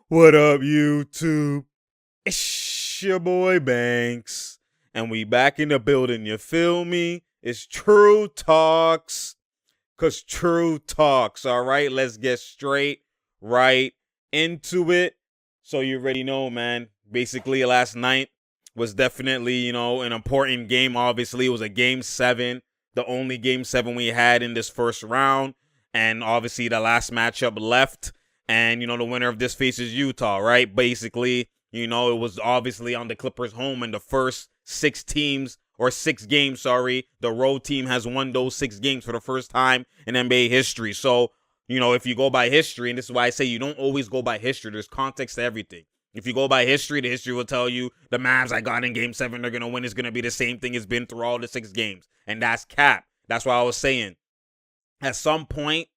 What up, YouTube? It's your boy Banks, and we back in the building, you feel me? It's True Talks, cause True Talks, alright? Let's get straight right into it. So you already know, man, basically last night was definitely, an important game. Obviously, it was a game 7, the only game 7 we had in this first round, and obviously the last matchup left. And, the winner of this faces Utah, right? Basically, it was obviously on the Clippers' home in the first 6 games, the road team has won those 6 games for the first time in NBA history. So, if you go by history, and this is why I say you don't always go by history, there's context to everything. If you go by history, the history will tell you the Mavs I got in game 7, they're going to win. Is going to be the same thing it's been through all the 6 games. And that's cap. That's why I was saying, at some point,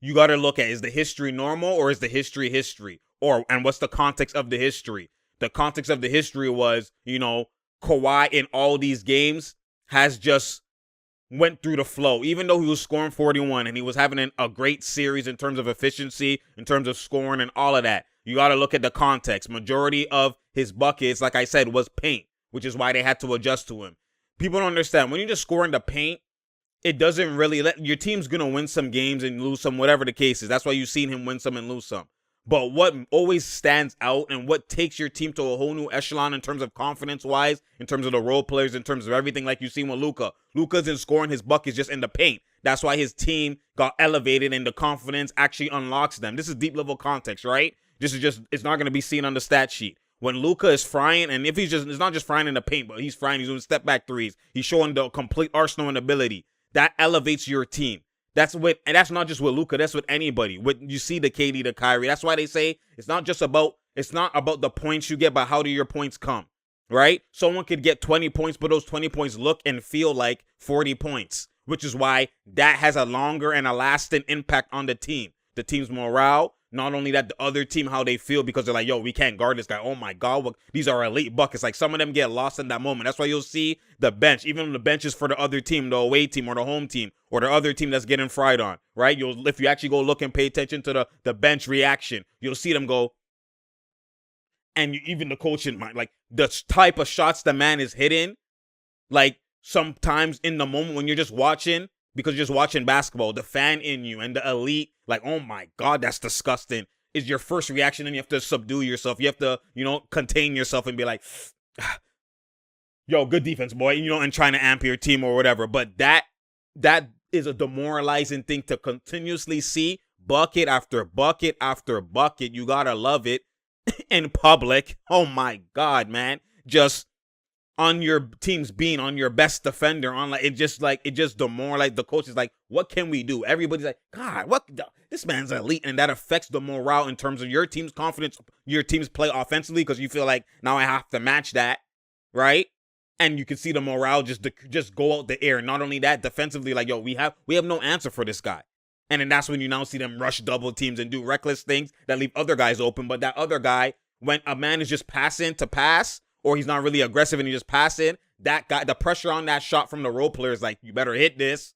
you got to look at, is the history normal or is the history? And what's the context of the history? The context of the history was, Kawhi in all these games has just went through the flow. Even though he was scoring 41 and he was having a great series in terms of efficiency, in terms of scoring and all of that, you got to look at the context. Majority of his buckets, like I said, was paint, which is why they had to adjust to him. People don't understand. When you just score in the paint, it doesn't really let your team's going to win some games and lose some, whatever the case is. That's why you've seen him win some and lose some. But what always stands out and what takes your team to a whole new echelon in terms of confidence-wise, in terms of the role players, in terms of everything, like you've seen with Luka. Luka's in scoring his buckets just in the paint. That's why his team got elevated and the confidence actually unlocks them. This is deep-level context, right? This is just, it's not going to be seen on the stat sheet. When Luka is frying, and if it's not just frying in the paint, but he's frying, he's doing step-back threes. He's showing the complete arsenal and ability. That elevates your team. And that's not just with Luka. That's with anybody. When you see the KD, the Kyrie. That's why they say it's not about the points you get, but how do your points come, right? Someone could get 20 points, but those 20 points look and feel like 40 points, which is why that has a longer and a lasting impact on the team. The team's morale. Not only that, the other team, how they feel, because they're like, yo, we can't guard this guy. Oh, my God, look, these are elite buckets. Like, some of them get lost in that moment. That's why you'll see the bench, even the benches for the other team, the away team or the home team or the other team that's getting fried on, right? If you actually go look and pay attention to the bench reaction, you'll see them go, and even the coaching mind, like, the type of shots the man is hitting, like, sometimes in the moment when you're just watching, because you're just watching basketball, the fan in you and the elite, like, oh my God, that's disgusting, is your first reaction, and you have to subdue yourself. You have to, contain yourself and be like, yo, good defense, boy, and trying to amp your team or whatever. But that is a demoralizing thing to continuously see, bucket after bucket after bucket. You gotta love it in public. Oh my God, man. Just on your team's being on your best defender, on it just demoralizes the coach. Is like, what can we do? Everybody's like, God, this man's elite, and that affects the morale in terms of your team's confidence, your team's play offensively, because you feel like now I have to match that, right? And you can see the morale just go out the air. Not only that, defensively, like, yo, we have no answer for this guy. And then that's when you now see them rush double teams and do reckless things that leave other guys open. But that other guy, when a man is just passing to pass, or he's not really aggressive and he just passing, that guy, the pressure on that shot from the role player is like, you better hit this.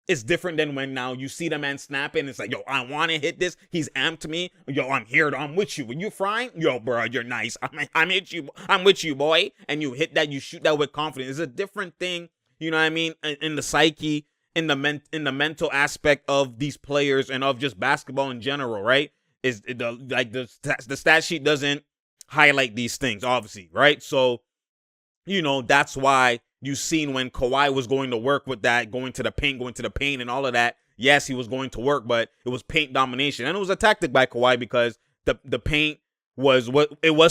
It's different than when now you see the man snapping. It's like, yo, I want to hit this. He's amped me. Yo, I'm here. I'm with you. When you frying, yo, bro, you're nice. I'm with you, boy. And you hit that, you shoot that with confidence. It's a different thing, you know what I mean? In the psyche, in the mental aspect of these players and of just basketball in general, right? The stat sheet doesn't highlight these things, obviously, right? So, that's why you've seen when Kawhi was going to work with that, going to the paint and all of that. Yes, he was going to work, but it was paint domination. And it was a tactic by Kawhi because the paint was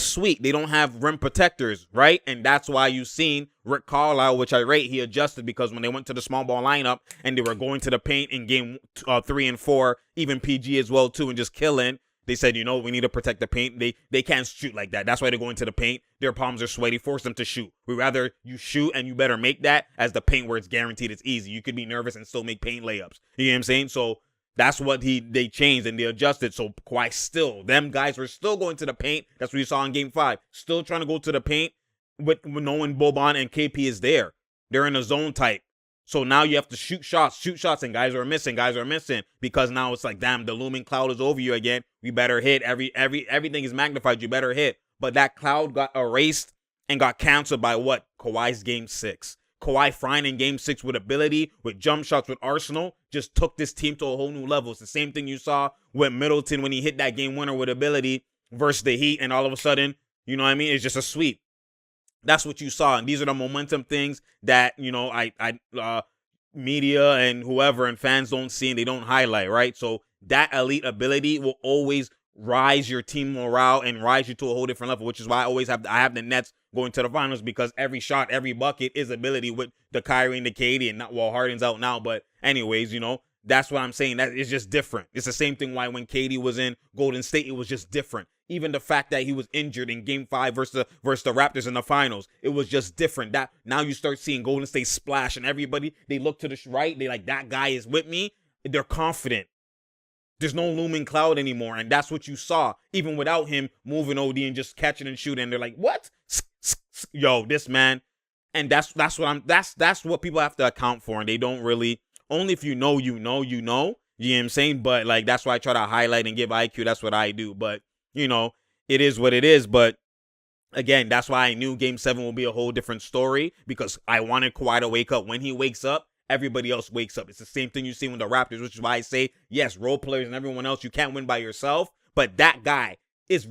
sweet. They don't have rim protectors, right? And that's why you've seen Rick Carlisle, which I rate, he adjusted, because when they went to the small ball lineup and they were going to the paint in game 3 and 4, even PG as well too, and just killing, they said, we need to protect the paint. They can't shoot like that. That's why they're going to the paint. Their palms are sweaty. Force them to shoot. We rather you shoot, and you better make that, as the paint where it's guaranteed it's easy. You could be nervous and still make paint layups. You know what I'm saying? So that's what they changed and they adjusted. So Kawhi them guys were still going to the paint. That's what you saw in game 5. Still trying to go to the paint with knowing Boban and KP is there. They're in a zone type. So now you have to shoot shots, and guys are missing because now it's like, damn, the looming cloud is over you again. We better hit. Everything is magnified. You better hit. But that cloud got erased and got canceled by what? Kawhi's Game 6. Kawhi frying in Game 6 with ability, with jump shots, with Arsenal, just took this team to a whole new level. It's the same thing you saw with Middleton when he hit that game winner with ability versus the Heat, and all of a sudden, you know what I mean? It's just a sweep. That's what you saw, and these are the momentum things that, you know, media and whoever and fans don't see and they don't highlight, right? So that elite ability will always rise your team morale and rise you to a whole different level, which is why I have the Nets going to the finals, because every shot, every bucket is ability with the Kyrie and the KD, and not, well, Harden's out now, but anyways, you know, that's what I'm saying. That it's just different. It's the same thing why when KD was in Golden State, it was just different. Even the fact that he was injured in Game 5 versus the Raptors in the finals, it was just different. That now you start seeing Golden State splash, and everybody, they look to the right, they like, that guy is with me. They're confident. There's no looming cloud anymore, and that's what you saw. Even without him moving OD and just catching and shooting, they're like, what? Yo, this man. And that's what people have to account for, and they don't really. Only if you know, you know. You know what I'm saying? But like, that's why I try to highlight and give IQ. That's what I do. But you know, it is what it is. But again, that's why I knew Game 7 will be a whole different story, because I wanted Kawhi to wake up. When he wakes up, everybody else wakes up. It's the same thing you see with the Raptors, which is why I say, yes, role players and everyone else, you can't win by yourself. But that guy is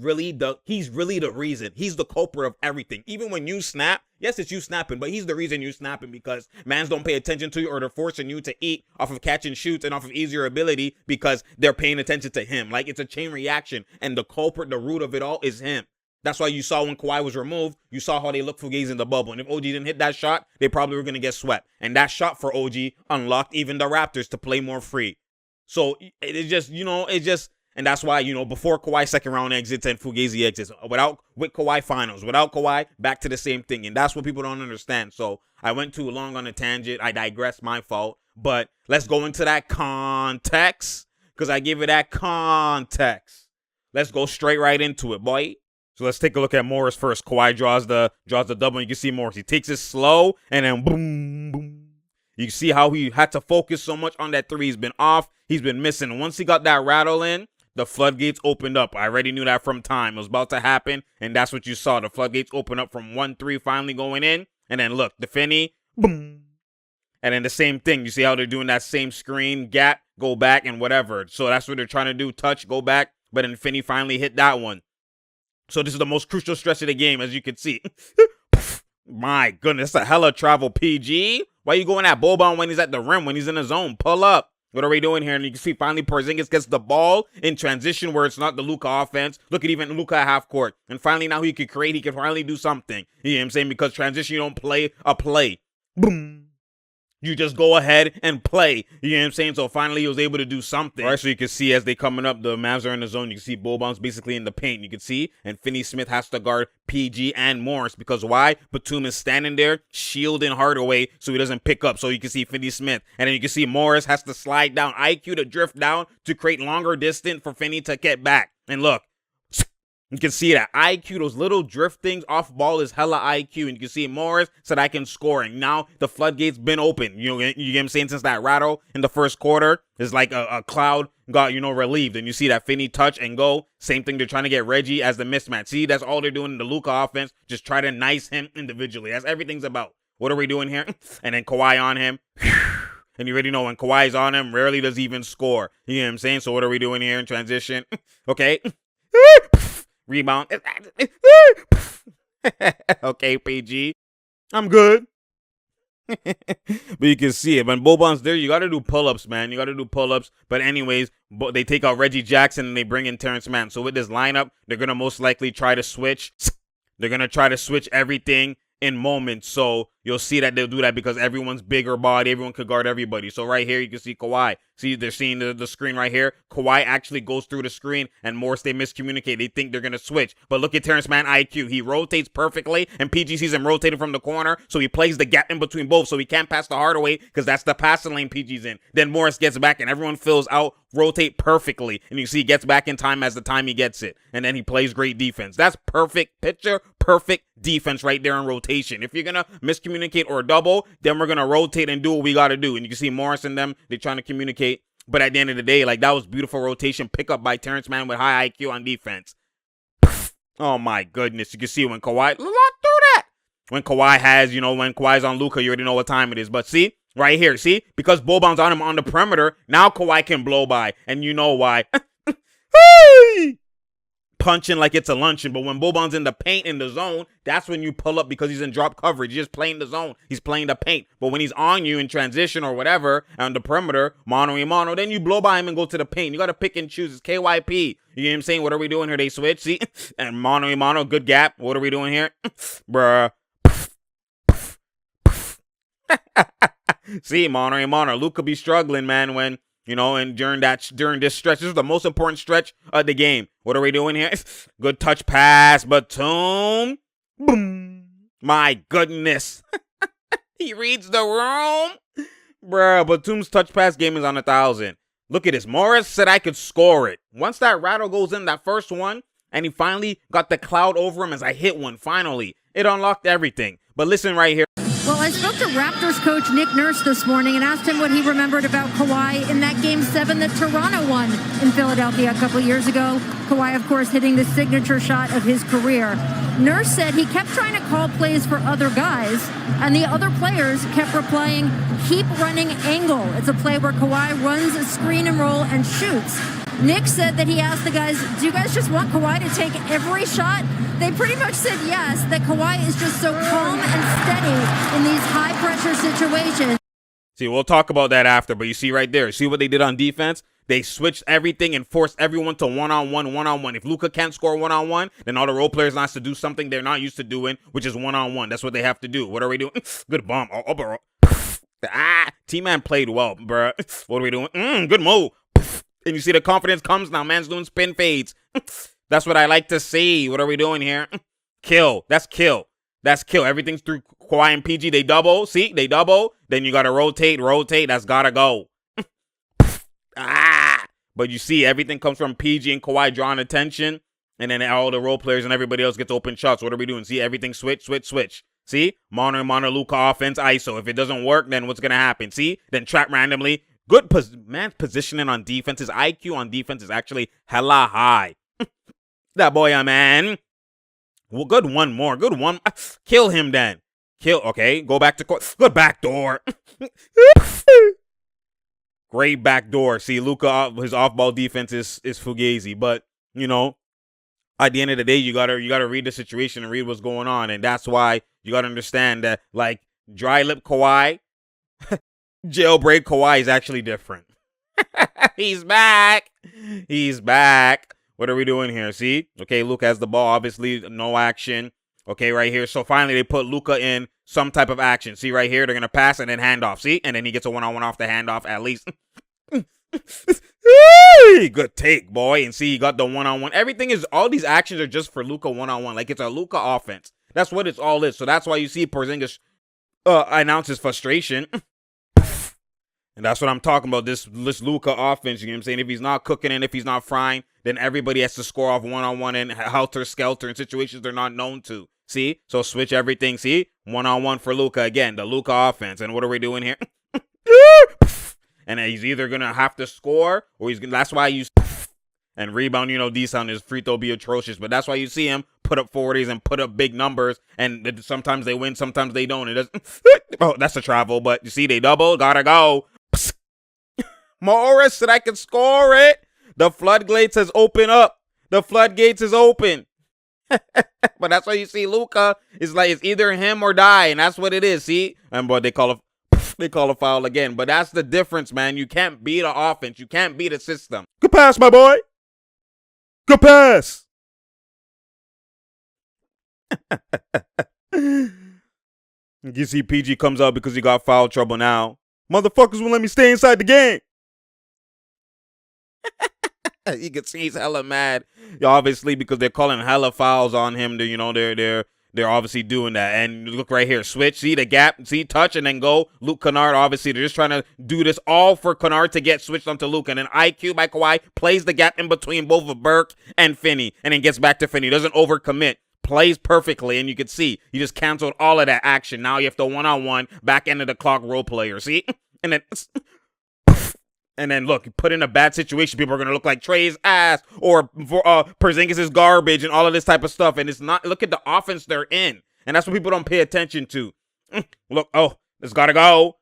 he's really the reason. He's the culprit of everything. Even when you snap, yes, it's you snapping, but he's the reason you snapping, because mans don't pay attention to you, or they're forcing you to eat off of catch and shoots and off of easier ability because they're paying attention to him. Like, it's a chain reaction, and the culprit, the root of it all is him. That's why you saw when Kawhi was removed, you saw how they looked Fugazi in the bubble. And if OG didn't hit that shot, they probably were going to get swept. And that shot for OG unlocked even the Raptors to play more free. So it's just, you know, and that's why, you know, before Kawhi second round exits and Fugazi exits, with Kawhi finals, without Kawhi, back to the same thing. And that's what people don't understand. So I went too long on a tangent. I digress, my fault. But let's go into that context, because I give it that context. Let's go straight right into it, boy. So let's take a look at Morris first. Kawhi draws the double. You can see Morris. He takes it slow, and then boom, boom. You can see how he had to focus so much on that three. He's been off. He's been missing. Once he got that rattle in, the floodgates opened up. I already knew that from time. It was about to happen, and that's what you saw. The floodgates open up from 1-3 finally going in, and then look, the Finney, boom. And then the same thing. You see how they're doing that same screen, gap, go back, and whatever. So that's what they're trying to do, touch, go back, but then Finney finally hit that one. So this is the most crucial stretch of the game, as you can see. My goodness, that's a hella travel, PG. Why you going at Boban when he's at the rim, when he's in the zone? Pull up. What are we doing here? And you can see finally Porzingis gets the ball in transition where it's not the Luka offense. Look at even Luka at half court. And finally now he could create. He can finally do something. You know what I'm saying? Because transition, you don't play a play. Boom. You just go ahead and play. You know what I'm saying? So finally he was able to do something. All right, so you can see as they coming up, the Mavs are in the zone. You can see Boban's basically in the paint. You can see. And Finney-Smith has to guard PG and Morris. Because why? Batum is standing there, shielding Hardaway so he doesn't pick up. So you can see Finney-Smith. And then you can see Morris has to slide down. IQ to drift down to create longer distance for Finney to get back. And look. You can see that IQ, those little drift things off ball is hella IQ. And you can see Morris said I can score. And now the floodgates been open. You get what I'm saying? Since that rattle in the first quarter is like a cloud got, you know, relieved. And you see that Finney touch and go. Same thing. They're trying to get Reggie as the mismatch. See, that's all they're doing in the Luka offense. Just try to nice him individually. That's everything's about. What are we doing here? And then Kawhi on him. And you already know when Kawhi's on him, rarely does he even score. You know what I'm saying? So what are we doing here in transition? Okay. Rebound. Okay, PG. I'm good. But you can see it. When Boban's there, you got to do pull-ups, man. You got to do pull-ups. But anyways, they take out Reggie Jackson and they bring in Terrence Mann. So with this lineup, they're going to most likely try to switch. They're going to try to switch everything in moments. So you'll see that they'll do that because everyone's bigger body. Everyone could guard everybody. So right here, you can see Kawhi. See, they're seeing the screen right here. Kawhi actually goes through the screen, and Morris, they miscommunicate. They think they're going to switch. But look at Terrence Mann IQ. He rotates perfectly, and PG sees him rotating from the corner, so he plays the gap in between both, so he can't pass the Hardaway because that's the passing lane PG's in. Then Morris gets back, and everyone fills out, rotate perfectly, and you see he gets back in time as the time he gets it. And then he plays great defense. That's perfect picture, perfect perfect defense right there in rotation. If you're going to miscommunicate or double, then we're going to rotate and do what we got to do. And you can see Morris and them, they're trying to communicate. But at the end of the day, like, that was beautiful rotation pickup by Terrence Mann with high IQ on defense. Oh, my goodness. You can see when Kawhi, look through that. When Kawhi has, when Kawhi's on Luka, you already know what time it is. But see, right here, see? Because Boban's on him on the perimeter, now Kawhi can blow by. And you know why. Punching like it's a luncheon, but when Boban's in the paint in the zone, that's when you pull up because he's in drop coverage. He's just playing the zone. He's playing the paint. But when he's on you in transition or whatever, on the perimeter, mano y mano, then you blow by him and go to the paint. You got to pick and choose. It's KYP. You know what I'm saying? What are we doing here? They switch, see? And mano y mano, good gap. What are we doing here? Bruh. See, mano y mano. Luke could be struggling, man, when... and during this stretch, this is the most important stretch of the game. What are we doing here? Good touch pass, Batum. Boom. My goodness. He reads the room. Bruh, Batum's touch pass game is on 1,000. Look at this. Morris said I could score it. Once that rattle goes in, that first one, and he finally got the cloud over him as I hit one, finally. It unlocked everything. But listen right here. Well, I spoke to Raptors coach Nick Nurse this morning and asked him what he remembered about Kawhi in that Game 7 that Toronto won in Philadelphia a couple years ago. Kawhi, of course, hitting the signature shot of his career. Nurse said he kept trying to call plays for other guys, and the other players kept replying, "Keep running angle." It's a play where Kawhi runs a screen and roll and shoots. Nick said that he asked the guys, "Do you guys just want Kawhi to take every shot?" They pretty much said yes, that Kawhi is just so calm and steady in these high-pressure situations. See, we'll talk about that after, but you see right there, see what they did on defense? They switched everything and forced everyone to one-on-one. If Luka can't score one-on-one, then all the role players have to do something they're not used to doing, which is one-on-one. That's what they have to do. What are we doing? Good bomb. Bro. T-Man played well, bro. What are we doing? Good move. And you see the confidence comes now. Man's doing spin fades. That's what I like to see. What are we doing here? Kill. That's kill. That's kill. Everything's through Kawhi and PG. They double. See? They double. Then you got to rotate. That's got to go. But you see, everything comes from PG and Kawhi drawing attention. And then all the role players and everybody else gets open shots. What are we doing? See? Everything switch. See? Mono Luka offense, ISO. If it doesn't work, then what's going to happen? See? Then trap randomly. Good man's positioning on defense. His IQ on defense is actually hella high. That boy, man. Well, good one more. Good one. Kill him then. Kill. Okay. Go back to court. Good backdoor. Great backdoor. See, Luka, his off-ball defense is fugazi. But, at the end of the day, you gotta read the situation and read what's going on. And that's why you gotta understand that, like, dry lip Kawhi, jailbreak Kawhi is actually different. He's back. What are we doing here? See? Okay, Luka has the ball. Obviously, no action. Okay, right here. So finally, they put Luka in some type of action. See right here? They're going to pass and then handoff. See? And then he gets a one-on-one off the handoff at least. Good take, boy. And see, he got the one-on-one. All these actions are just for Luka one-on-one. Like, it's a Luka offense. That's what it's all is. So that's why you see Porzingis announce his frustration. And that's what I'm talking about, this Luka offense, you know what I'm saying? If he's not cooking and if he's not frying, then everybody has to score off one-on-one and helter-skelter in situations they're not known to. See? So switch everything, see? One-on-one for Luka again, the Luka offense. And what are we doing here? And he's either going to have to score or that's why you... And rebound, D-Sound, his free throw be atrocious. But that's why you see him put up 40s and put up big numbers. And sometimes they win, sometimes they don't. It doesn't... Oh, that's a travel. But you see, they double, gotta go. Morris said I can score it. The floodgates has opened up. The floodgates is open. But that's why you see Luka is like, it's either him or die, and that's what it is. See, and but they call a foul again. But that's the difference, man. You can't beat an offense. You can't beat a system. Good pass, my boy. Good pass. You see, PG comes out because he got foul trouble now. Motherfuckers won't let me stay inside the game. You can see he's hella mad, obviously, because they're calling hella fouls on him. They're obviously doing that. And look right here, switch, see the gap, see touch, and then go. Luke Kennard, obviously, they're just trying to do this all for Kennard to get switched onto Luke. And then IQ by Kawhi plays the gap in between both of Burke and Finney, and then gets back to Finney. Doesn't overcommit. plays perfectly, and you can see he just canceled all of that action. Now you have the one-on-one back end of the clock role player. See? And then look, put in a bad situation, people are gonna look like Trey's ass or Porzingis is garbage and all of this type of stuff. And it's not. Look at the offense they're in, and that's what people don't pay attention to. Look, oh, this gotta go.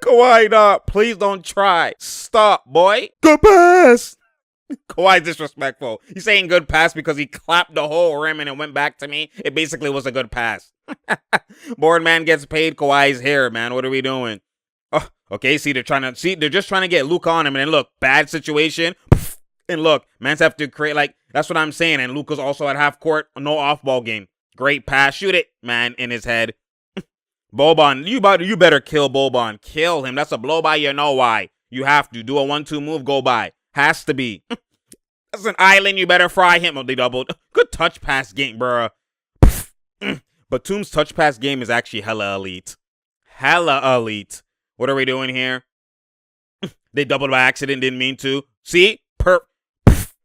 Kawhi, nah, please don't try. Stop, boy. Good pass. Kawhi's disrespectful. He's saying good pass because he clapped the whole rim and it went back to me. It basically was a good pass. Boardman gets paid. Kawhi's here, man. What are we doing? Oh, okay, they're just trying to get Luka on him. And then look, bad situation. And look, man's have to create, like, that's what I'm saying. And Luka's also at half court, no off-ball game. Great pass. Shoot it, man, in his head. Boban, you better kill Boban. Kill him. That's a blow by. You know why. You have to. Do a 1-2 move, go by. Has to be. That's an island. You better fry him. Oh, they doubled. Good touch pass game, bruh. Batum's touch pass game is actually hella elite. Hella elite. What are we doing here? They doubled by accident. Didn't mean to. See?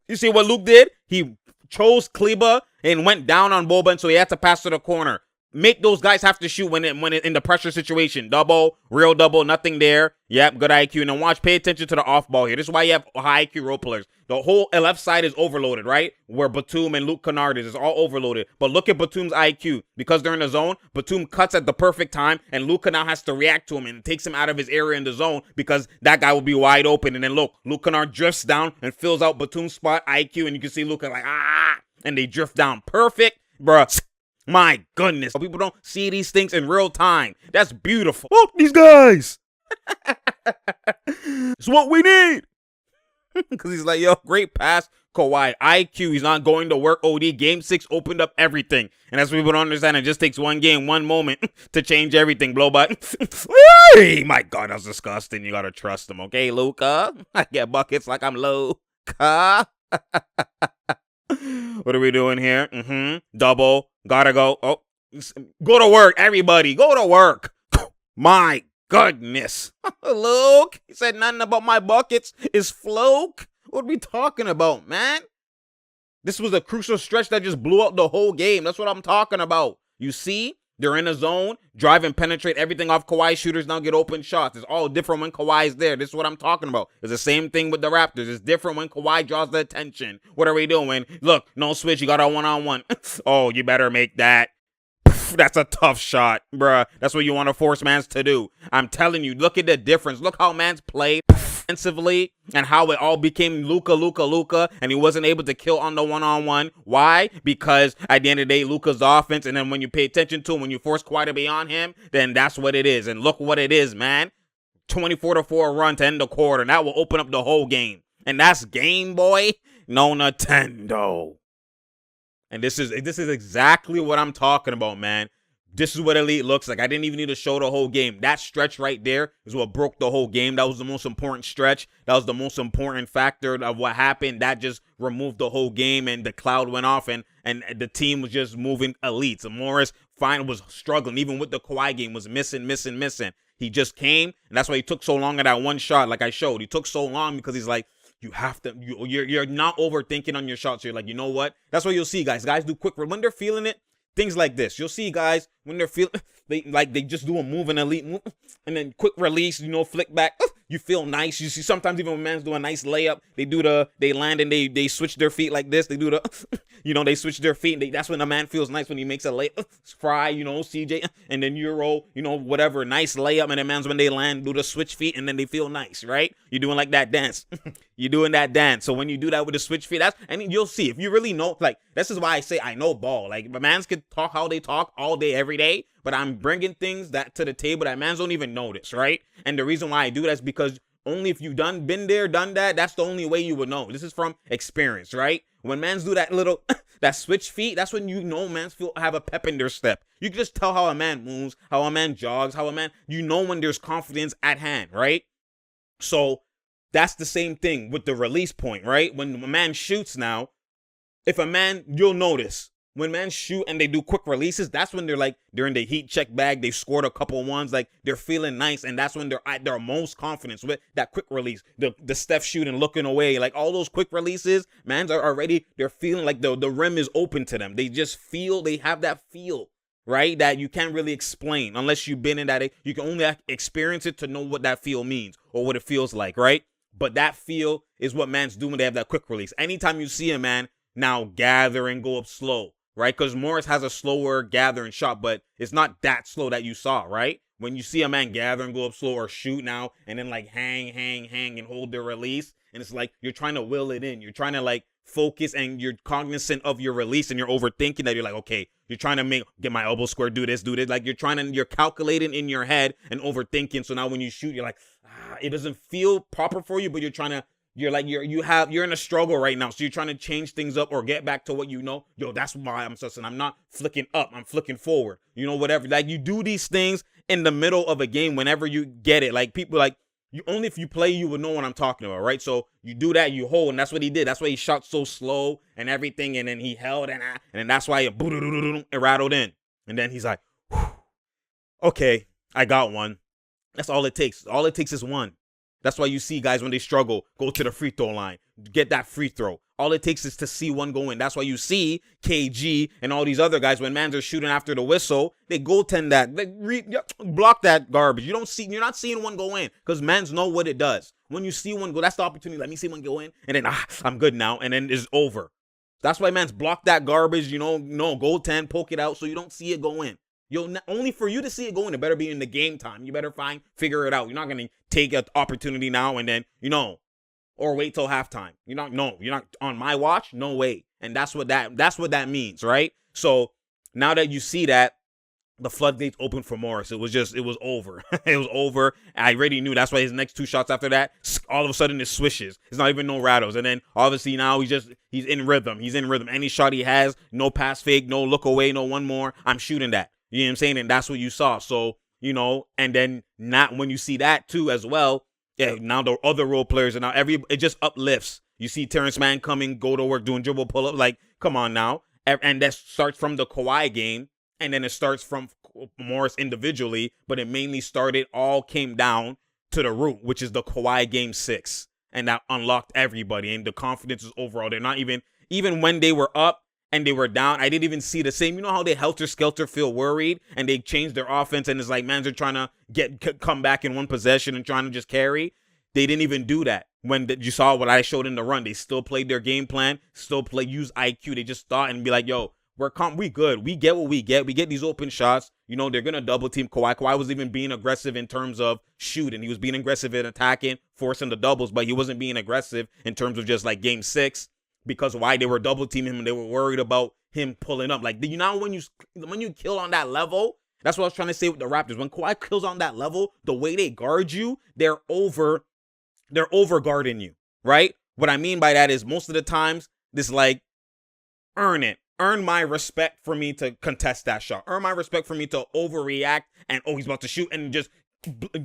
You see what Luke did? He chose Kleba and went down on Boban, so he had to pass to the corner. Make those guys have to shoot when in the pressure situation. Double, real double, nothing there. Yep, good IQ. And then watch, pay attention to the off ball here. This is why you have high IQ role players. The whole left side is overloaded, right? Where Batum and Luke Kennard is all overloaded. But look at Batum's IQ. Because they're in the zone, Batum cuts at the perfect time, and Luka now has to react to him and takes him out of his area in the zone because that guy will be wide open. And then look, Luke Kennard drifts down and fills out Batum's spot IQ, and you can see Luka like, and they drift down. Perfect, bruh. My goodness. People don't see these things in real time. That's beautiful. Oh, these guys. It's what we need. Because he's like, yo, great pass. Kawhi, IQ, he's not going to work. OD, game 6 opened up everything. And that's what people don't understand. It just takes one game, one moment to change everything. Blow by. Hey, my God, that's disgusting. You got to trust him, okay, Luka? I get buckets like I'm Luka. What are we doing here? Double. Gotta go. Oh, go to work, everybody. Go to work. My goodness. Luke, he said nothing about my buckets. Is Floke? What are we talking about, man? This was a crucial stretch that just blew out the whole game. That's what I'm talking about. You see? They're in a zone, drive and penetrate everything off Kawhi. Shooters now get open shots. It's all different when Kawhi's there. This is what I'm talking about. It's the same thing with the Raptors. It's different when Kawhi draws the attention. What are we doing? Look, no switch. You got a one-on-one. Oh, you better make that. That's a tough shot, bruh. That's what you want to force mans to do. I'm telling you, look at the difference. Look how mans played offensively and how it all became Luka, and he wasn't able to kill on the one-on-one. Why? Because at the end of the day, Luka's offense, and then when you pay attention to him, when you force Kawhi to be on him, then that's what it is. And look what it is, man. 24-4 run to end the quarter, and that will open up the whole game. And that's Game Boy, no Nintendo. And this is exactly what I'm talking about, man. This is what elite looks like. I didn't even need to show the whole game. That stretch right there is what broke the whole game. That was the most important stretch. That was the most important factor of what happened. That just removed the whole game, and the cloud went off, and the team was just moving elite. So Morris was struggling. Even with the Kawhi game, was missing. He just came, and that's why he took so long at that one shot, like I showed. He took so long because he's like, you have to, you're not overthinking on your shots. You're like, you know what? That's what you'll see, guys. Guys do quick, when they're feeling it, things like this. You'll see guys when they're feeling, they just do a move, an elite move, and then quick release, flick back. You feel nice. You see sometimes even when man's doing a nice layup, they land and they switch their feet like this. They do the, they switch their feet. And that's when a man feels nice when he makes a layup. Fry, CJ, and then Euro, whatever, nice layup. And then man's when they land, do the switch feet, and then they feel nice, right? You're doing like that dance. You're doing that dance. So when you do that with the switch feet, and you'll see, if you really know, like, this is why I say I know ball. Like, mans can talk how they talk all day, every day, but I'm bringing things that to the table that mans don't even notice, right? And the reason why I do that is because only if you been there, done that, that's the only way you would know. This is from experience, right? When mans do that little, that switch feet, that's when mans have a pep in their step. You can just tell how a man moves, how a man jogs, when there's confidence at hand, right? So that's the same thing with the release point, right? When a man shoots now, if a man, you'll notice, When men shoot and they do quick releases, that's when they're in the heat check bag. They scored a couple ones, like they're feeling nice, and that's when they're at their most confidence with that quick release. The Steph shooting, looking away, like all those quick releases, mans are already, they're feeling like the rim is open to them. They just feel, they have that feel, right? That you can't really explain unless you've been in that. You can only experience it to know what that feel means or what it feels like, right? But that feel is what mans do when they have that quick release. Anytime you see a man now gather and go up slow, right? Because Morris has a slower gathering shot, but it's not that slow that you saw, right? When you see a man gather and go up slow or shoot now and then like hang and hold their release, and it's like you're trying to will it in. You're trying to like focus and you're cognizant of your release and you're overthinking that. You're like, okay, you're trying to get my elbow square, do this. Like you're calculating in your head and overthinking. So now when you shoot, you're like, it doesn't feel proper for you, but you're trying to, you're in a struggle right now. So you're trying to change things up or get back to what you know. Yo, that's why I'm sussing. I'm not flicking up. I'm flicking forward. You know, whatever. Like you do these things in the middle of a game whenever you get it. Like people like, you only if you play, you would know what I'm talking about, right? So you do that, you hold, and that's what he did. That's why he shot so slow and everything, and then he held, and then that's why it rattled in. And then he's like, okay, I got one. That's all it takes. All it takes is one. That's why you see guys when they struggle, go to the free throw line, get that free throw. All it takes is to see one go in. That's why you see KG and all these other guys, when mans are shooting after the whistle, they goaltend that, they block that garbage. You're not seeing one go in because mans know what it does. When you see one go, that's the opportunity. Let me see one go in, and then I'm good now, and then it's over. That's why mans block that garbage. No goaltend, poke it out so you don't see it go in. Only for you to see it go in, it better be in the game time. You better figure it out. You're not gonna take an opportunity now and then, or wait till halftime. You're not on my watch. No way. And that's what that means, right? So now that you see that, the floodgates open for Morris. It was over. It was over. I already knew. That's why his next two shots after that, all of a sudden it swishes. It's not even no rattles. And then obviously now he's in rhythm. He's in rhythm. Any shot he has, no pass fake, no look away, no one more. I'm shooting that. You know what I'm saying? And that's what you saw. So, and then not when you see that too as well, yeah, now the other role players and now it just uplifts. You see Terrence Mann coming, go to work, doing dribble pull up. Like, come on now. And that starts from the Kawhi game. And then it starts from Morris individually, but it mainly all came down to the root, which is the Kawhi game 6. And that unlocked everybody. And the confidence is overall. They're not even when they were up and they were down, I didn't even see the same. You know how they helter-skelter feel worried and they change their offense and it's like, man, they're trying to come back in one possession and trying to just carry. They didn't even do that. When you saw what I showed in the run, they still played their game plan, use IQ. They just thought and be like, yo, we good. We get what we get. We get these open shots. They're going to double team Kawhi. Kawhi was even being aggressive in terms of shooting. He was being aggressive in attacking, forcing the doubles, but he wasn't being aggressive in terms of just like game 6 because why they were double teaming him and they were worried about him pulling up. Like, when you kill on that level, that's what I was trying to say with the Raptors. When Kawhi kills on that level, the way they guard you, they're over guarding you, right? What I mean by that is most of the times, this like, earn it. Earn my respect for me to contest that shot. Earn my respect for me to overreact and, he's about to shoot and just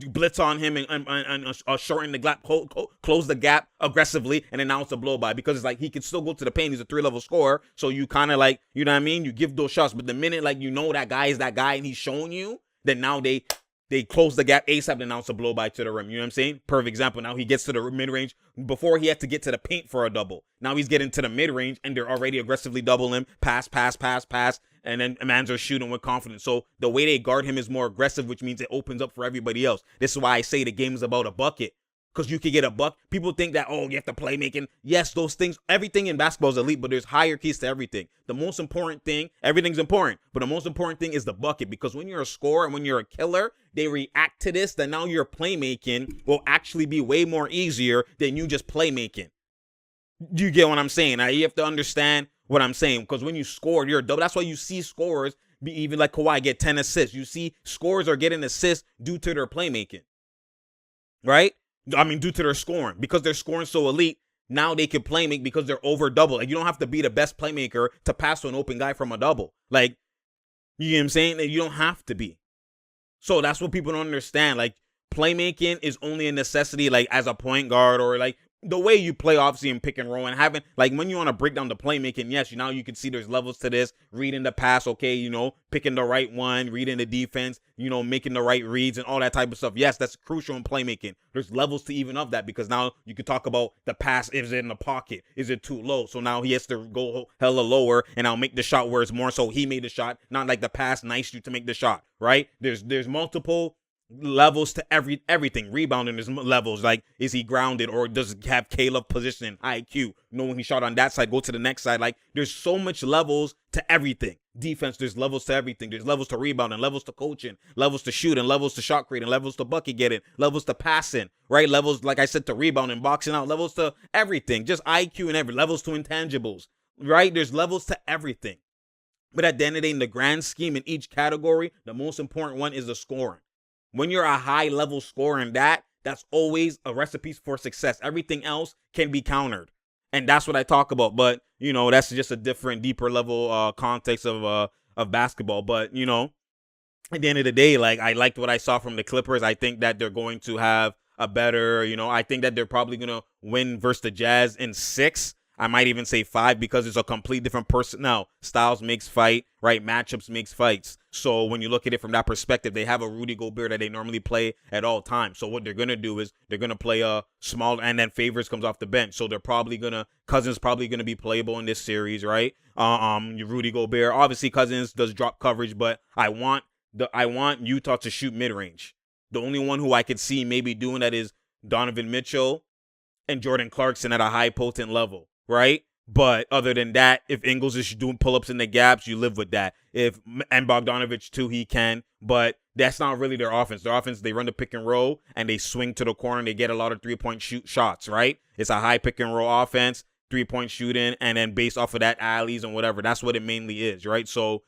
blitz on him and shorten the gap, close the gap aggressively, and then now it's a blow by because it's like he can still go to the paint. He's a 3-level scorer, so you kind of like, you know what I mean? You give those shots, but the minute like that guy is that guy and he's showing you, then now they close the gap ASAP, and now it's a blow by to the rim. You know what I'm saying? Perfect example. Now he gets to the mid-range. Before he had to get to the paint for a double. Now he's getting to the mid-range, and they're already aggressively doubling him. Pass, and then mans are shooting with confidence. So the way they guard him is more aggressive, which means it opens up for everybody else. This is why I say the game is about a bucket. Because you could get a buck. People think that, you have to play making. Yes, those things, everything in basketball is elite, but there's hierarchies to everything. The most important thing, everything's important, but the most important thing is the bucket. Because when you're a scorer and when you're a killer, they react to this, that now your playmaking will actually be way more easier than you just playmaking. Do you get what I'm saying? Now, you have to understand what I'm saying. Because when you score, you're a double. That's why you see scorers, even like Kawhi, get 10 assists. You see scorers are getting assists due to their playmaking. Right? Due to their scoring. Because they're scoring so elite, now they can play make because they're over double. Like, you don't have to be the best playmaker to pass to an open guy from a double. Like, you know what I'm saying? You don't have to be. So that's what people don't understand. Like, playmaking is only a necessity, like, as a point guard or, like, the way you play, obviously, in pick and roll, and having, like, when you want to break down the playmaking, yes, now you can see there's levels to this. Reading the pass, okay, picking the right one, reading the defense, making the right reads and all that type of stuff. Yes, that's crucial in playmaking. There's levels to even of that, because now you can talk about the pass. Is it in the pocket? Is it too low? So now he has to go hella lower, and I'll make the shot where it's more so he made the shot, not like the pass nice you to make the shot, right? There's multiple levels to everything. Rebounding is levels, like, is he grounded, or does he have Caleb positioning, IQ, when he shot on that side, go to the next side. Like, there's so much levels to everything. Defense, there's levels to everything. There's levels to rebounding, levels to coaching, levels to shooting, levels to shot creating, levels to bucket getting, levels to passing, right? Levels, like I said, to rebounding, boxing out, levels to everything, just IQ and levels to intangibles, right? There's levels to everything. But at the end of the day, in the grand scheme, in each category, the most important one is the scoring. When you're a high-level scorer in that's always a recipe for success. Everything else can be countered. And that's what I talk about. But, that's just a different, deeper level context of basketball. But, at the end of the day, like, I liked what I saw from the Clippers. I think that they're going to have a better, I think that they're probably going to win versus the Jazz in 6. I might even say 5, because it's a complete different personnel. Styles makes fight, right? Matchups makes fights. So when you look at it from that perspective, they have a Rudy Gobert that they normally play at all times. So what they're going to do is they're going to play a small, and then Favors comes off the bench. So they're probably going to, Cousins probably going to be playable in this series, right? Rudy Gobert, obviously Cousins does drop coverage, but I want Utah to shoot mid-range. The only one who I could see maybe doing that is Donovan Mitchell and Jordan Clarkson at a high potent level. Right? But other than that, if Ingles is doing pull-ups in the gaps, you live with that. And Bogdanovich too, he can. But that's not really their offense. Their offense, they run the pick and roll, and they swing to the corner, and they get a lot of three-point shots, right? It's a high pick and roll offense, three-point shooting, and then based off of that, alleys and whatever. That's what it mainly is, right? So,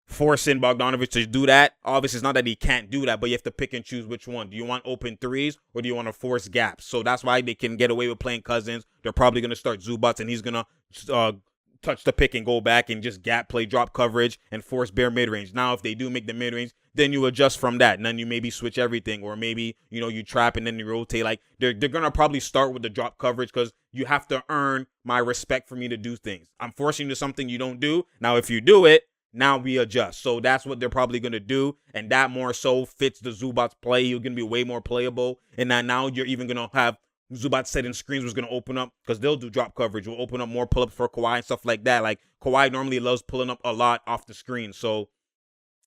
forcing Bogdanovich to do that, obviously it's not that he can't do that, but you have to pick and choose which one. Do you want open threes, or do you want to force gaps? So that's why they can get away with playing Cousins. They're probably going to start Zubats, and he's going to touch the pick and go back and just gap play, drop coverage, and force bare mid-range. Now, if they do make the mid-range, then you adjust from that, and then you maybe switch everything, or maybe, you trap and then you rotate. Like, they're going to probably start with the drop coverage, because you have to earn my respect for me to do things. I'm forcing you to something you don't do. Now, if you do it, now we adjust. So that's what they're probably going to do. And that more so fits the Zubats play. You're going to be way more playable. And then now you're even going to have Zubats setting screens, was going to open up, because they'll do drop coverage. Will open up more pull-ups for Kawhi and stuff like that. Like, Kawhi normally loves pulling up a lot off the screen. So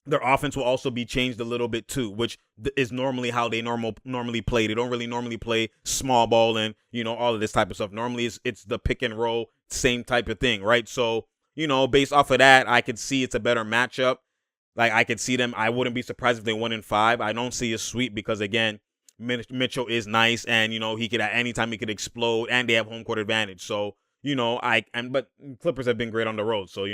their offense will also be changed a little bit too, which is normally how they normally play. They don't really normally play small ball and, all of this type of stuff. Normally it's the pick and roll, same type of thing, right? So, based off of that, I could see it's a better matchup. Like, I could see them. I wouldn't be surprised if they won in 5. I don't see a sweep, because, again, Mitchell is nice, and, he could, at any time, he could explode, and they have home court advantage. So, but Clippers have been great on the road. So,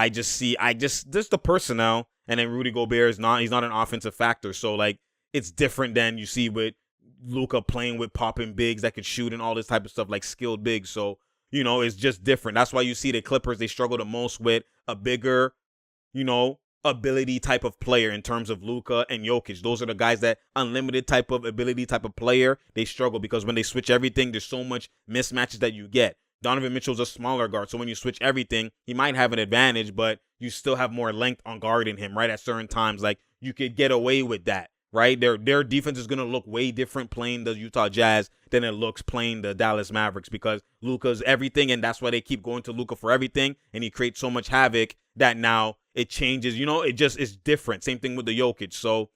just the personnel, and then Rudy Gobert he's not an offensive factor. So, like, it's different than you see with Luka playing with popping bigs that could shoot and all this type of stuff, like skilled bigs. So, it's just different. That's why you see the Clippers, they struggle the most with a bigger, ability type of player in terms of Luka and Jokic. Those are the guys that unlimited type of ability type of player, they struggle, because when they switch everything, there's so much mismatches that you get. Donovan Mitchell's a smaller guard, so when you switch everything, he might have an advantage, but you still have more length on guarding him, right? At certain times, like, you could get away with that. Right? Their defense is going to look way different playing the Utah Jazz than it looks playing the Dallas Mavericks, because Luka's everything, and that's why they keep going to Luka for everything, and he creates so much havoc that now it changes. It just is different. Same thing with the Jokic. So,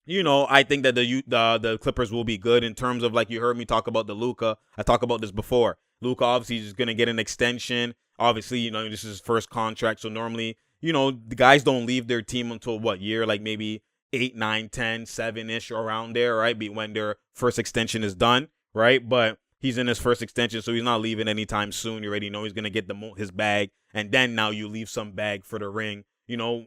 I think that the Clippers will be good in terms of, like, you heard me talk about the Luka. I talked about this before. Luka obviously is going to get an extension. Obviously, this is his first contract, so normally, the guys don't leave their team until what year? Like, maybe 8, 9, 10, 7-ish, around there, right? When their first extension is done, right? But he's in his first extension, so he's not leaving anytime soon. You already know he's going to get his bag, and then now you leave some bag for the ring,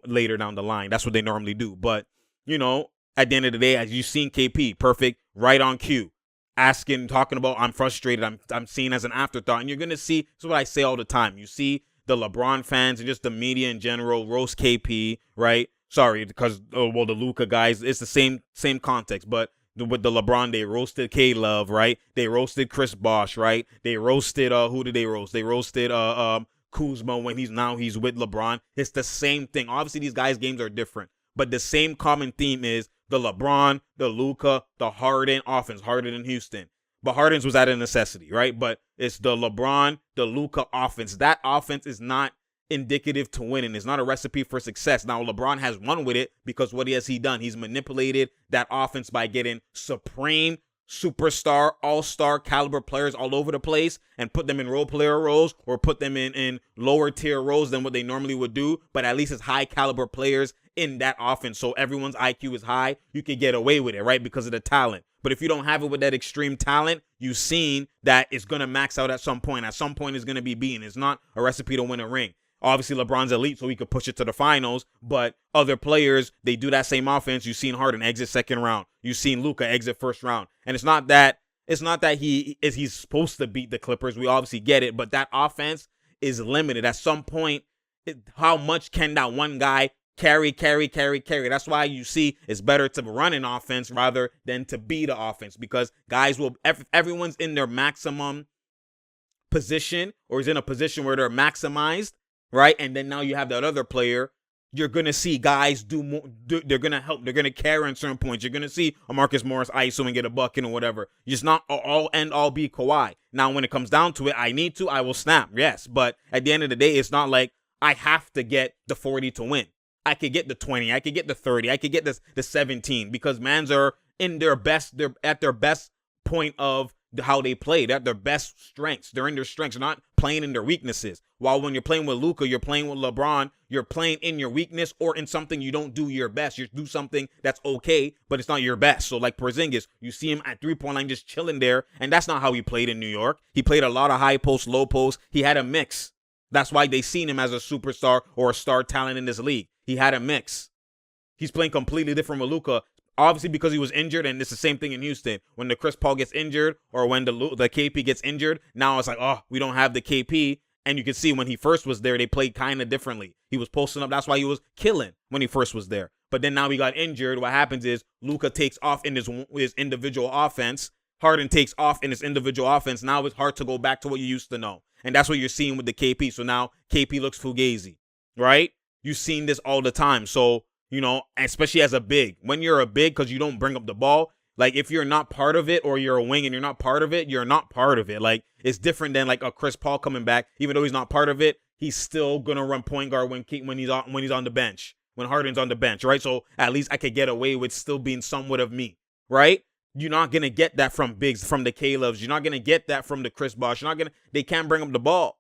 later down the line. That's what they normally do. But, at the end of the day, as you've seen KP, perfect, right on cue, talking about, I'm frustrated, I'm seen as an afterthought, and you're going to see, this is what I say all the time, you see the LeBron fans and just the media in general roast KP, right? Sorry, because, the Luka guys, it's the same context, but with the LeBron, they roasted K-Love, right? They roasted Chris Bosh, right? They roasted who did they roast? They roasted Kuzma when he's with LeBron. It's the same thing. Obviously, these guys' games are different, but the same common theme is the LeBron, the Luka, the Harden offense. Harden in Houston, but Harden's was out of necessity, right? But it's the LeBron, the Luka offense. That offense is not indicative to winning. It's not a recipe for success. Now, LeBron has won with it because what has he done? He's manipulated that offense by getting supreme superstar, all-star caliber players all over the place and put them in role player roles or put them in lower tier roles than what they normally would do. But at least it's high caliber players in that offense. So everyone's IQ is high. You can get away with it, right? Because of the talent. But if you don't have it with that extreme talent, you've seen that it's going to max out at some point. At some point, it's going to be beaten. It's not a recipe to win a ring. Obviously, LeBron's elite, so he could push it to the finals. But other players, they do that same offense. You've seen Harden exit second round. You've seen Luka exit first round. And it's not that he's supposed to beat the Clippers. We obviously get it. But that offense is limited. At some point, how much can that one guy carry? That's why you see it's better to run an offense rather than to be the offense. Because guys everyone's in their maximum position or is in a position where they're maximized. Right, and then now you have that other player. You're gonna see guys do more. They're gonna help. They're gonna carry in certain points. You're gonna see a Marcus Morris ISO and get a bucket or whatever. Just not all be Kawhi. Now, when it comes down to it, I will snap. Yes, but at the end of the day, it's not like I have to get the 40 to win. I could get the 20. I could get the 30. I could get the 17 because mans are in their best. They're at their best point of how they play. They're at their best strengths. They're in their strengths. They're not playing in their weaknesses. While when you're playing with Luka, you're playing with LeBron, you're playing in your weakness or in something you don't do your best. You do something that's okay, but it's not your best. So like Porzingis, you see him at 3-point line just chilling there, and that's not how he played in New York. He played a lot of high post, low post. He had a mix. That's why they seen him as a superstar or a star talent in this league. He had a mix. He's playing completely different with Luka. Obviously because he was injured, and it's the same thing in Houston. When the Chris Paul gets injured or when the KP gets injured, now it's like, oh, we don't have the KP. And you can see when he first was there, they played kind of differently. He was posting up. That's why he was killing when he first was there. But then now he got injured. What happens is Luka takes off in his individual offense. Harden takes off in his individual offense. Now it's hard to go back to what you used to know. And that's what you're seeing with the KP. So now KP looks fugazi, right? You've seen this all the time. So, you know, especially as a big. When you're a big, because you don't bring up the ball, like if you're not part of it or you're a wing and you're not part of it, you're not part of it. Like it's different than like a Chris Paul coming back. Even though he's not part of it, he's still going to run point guard when he's on the bench, when Harden's on the bench, right? So at least I could get away with still being somewhat of me, right? You're not going to get that from bigs, from the K-Loves. You're not going to get that from the Chris Bosh. They can't bring up the ball.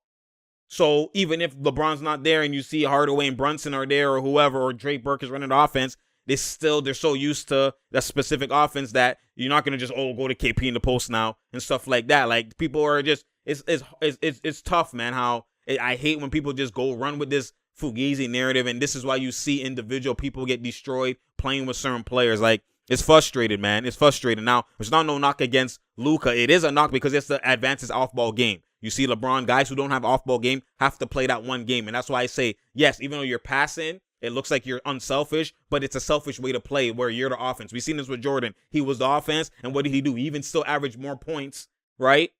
So even if LeBron's not there and you see Hardaway and Brunson are there or whoever, or Drake Burke is running the offense, they're so used to that specific offense that you're not going to just, go to KP in the post now and stuff like that. Like people are just, it's tough, man. I hate when people just go run with this Fugazi narrative. And this is why you see individual people get destroyed playing with certain players. Like it's frustrating, man. It's frustrating. Now, it's not no knock against Luka. It is a knock because it's the advances off-ball game. You see LeBron, guys who don't have off-ball game have to play that one game. And that's why I say, yes, even though you're passing, it looks like you're unselfish, but it's a selfish way to play where you're the offense. We've seen this with Jordan. He was the offense, and what did he do? He even still averaged more points, right?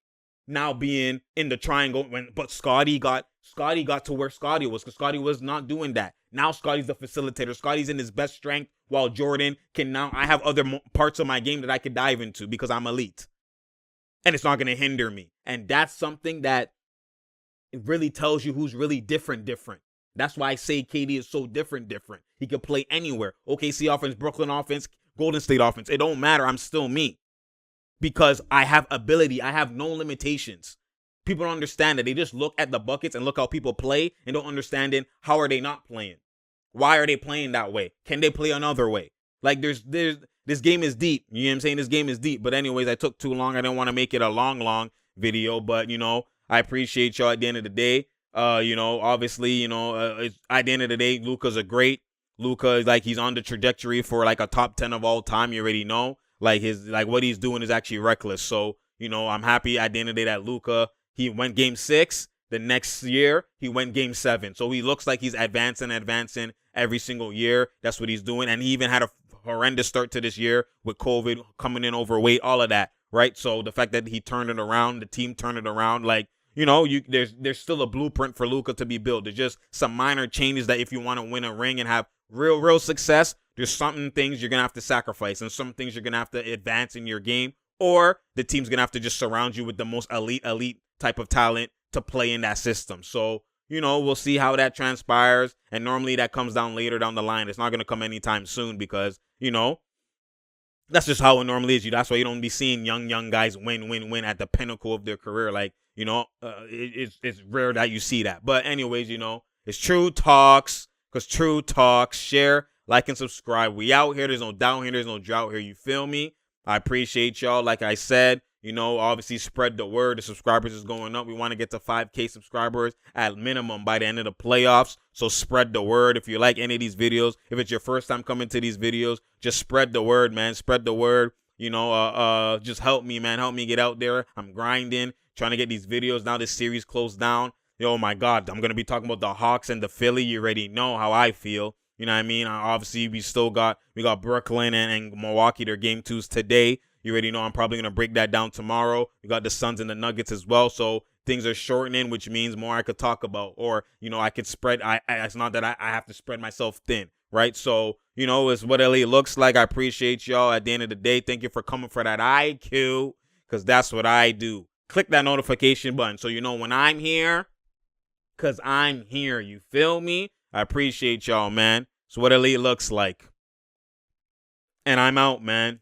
Now being in the triangle, but Scottie got to where Scottie was, because Scottie was not doing that. Now Scottie's the facilitator. Scottie's in his best strength, while Jordan can now, I have other parts of my game that I could dive into because I'm elite. And it's not going to hinder me. And that's something that it really tells you who's really different. That's why I say KD is so different. He could play anywhere. OKC offense, Brooklyn offense, Golden State offense. It don't matter. I'm still me. Because I have ability. I have no limitations. People don't understand that. They just look at the buckets and look how people play and don't understand it. How are they not playing? Why are they playing that way? Can they play another way? Like this game is deep. You know what I'm saying? This game is deep. But anyways, I took too long. I didn't want to make it a long video. But, I appreciate y'all at the end of the day. Obviously, at the end of the day, Luka's a great. Luka is like, he's on the trajectory for like a top 10 of all time. You already know, like what he's doing is actually reckless. So, I'm happy at the end of the day that Luka, he went game 6. The next year, he went game 7. So he looks like he's advancing every single year. That's what he's doing. And he even had a horrendous start to this year with COVID, coming in overweight, all of that, right? So the fact that he turned it around, the team turned it around, like, there's still a blueprint for Luka to be built. There's just some minor changes that if you want to win a ring and have real success, there's some things you're going to have to sacrifice and some things you're going to have to advance in your game, or the team's going to have to just surround you with the most elite type of talent to play in that system. So, we'll see how that transpires. And normally that comes down later down the line. It's not going to come anytime soon because, that's just how it normally is. That's why you don't be seeing young guys win at the pinnacle of their career. Like, it's rare that you see that. But anyways, it's True Talks, because True Talks. Share, like, and subscribe. We out here. There's no down here. There's no drought here. You feel me? I appreciate y'all. Like I said, obviously spread the word. The subscribers is going up. We want to get to 5K subscribers at minimum by the end of the playoffs. So spread the word. If you like any of these videos, if it's your first time coming to these videos, just spread the word, man. Spread the word. Just help me, man. Help me get out there. I'm grinding, trying to get these videos. Now this series closed down. Oh my God, I'm going to be talking about the Hawks and the Philly. You already know how I feel. You know what I mean? Obviously, we got Brooklyn and Milwaukee, their game 2s today. You already know I'm probably going to break that down tomorrow. We got the Suns and the Nuggets as well. So things are shortening, which means more I could talk about. Or, I could spread. It's not that I have to spread myself thin, right? So, it's what LA looks like. I appreciate y'all at the end of the day. Thank you for coming for that IQ, because that's what I do. Click that notification button so you know when I'm here, because I'm here. You feel me? I appreciate y'all, man. It's what LA looks like. And I'm out, man.